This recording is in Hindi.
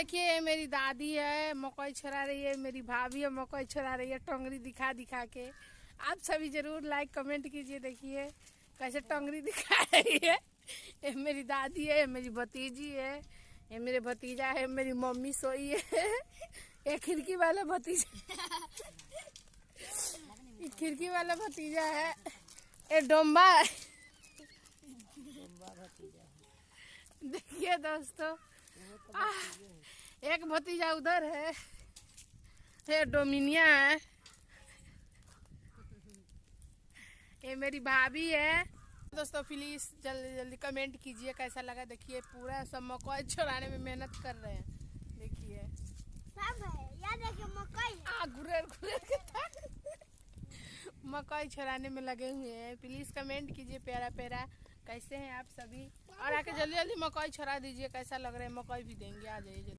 देखिए ये मेरी दादी है, मकई छुड़ा रही है। मेरी भाभी है, मकई छुड़ा रही है टोंगरी दिखा दिखा के। आप सभी जरूर लाइक कमेंट कीजिए। देखिए कैसे टोंगरी दिखा रही है। ये मेरी दादी है, ये मेरी भतीजी है, ये मेरे भतीजा है, मेरी मम्मी सोई है। ये खिड़की वाला भतीजा, ये खिड़की वाला भतीजा है। ये डोम्बा है। देखिए दोस्तों, एक भतीजा उधर है, ये डोमिनिया है। ये मेरी भाभी है। दोस्तों प्लीज जल्दी जल्दी कमेंट कीजिए कैसा लगा। देखिए पूरा सब मकई छुड़ाने में मेहनत कर रहे हैं। देखिए सब है यार, देखिए मकई घुरेर घुरेर के मकई छुड़ाने में लगे हुए हैं। प्लीज कमेंट कीजिए प्यारा प्यारा कैसे हैं आप सभी, और आके जल्दी जल्दी मकई छुड़ा दीजिए। कैसा लग रहा है मकई भी देंगे, आ जाइए जल्दी।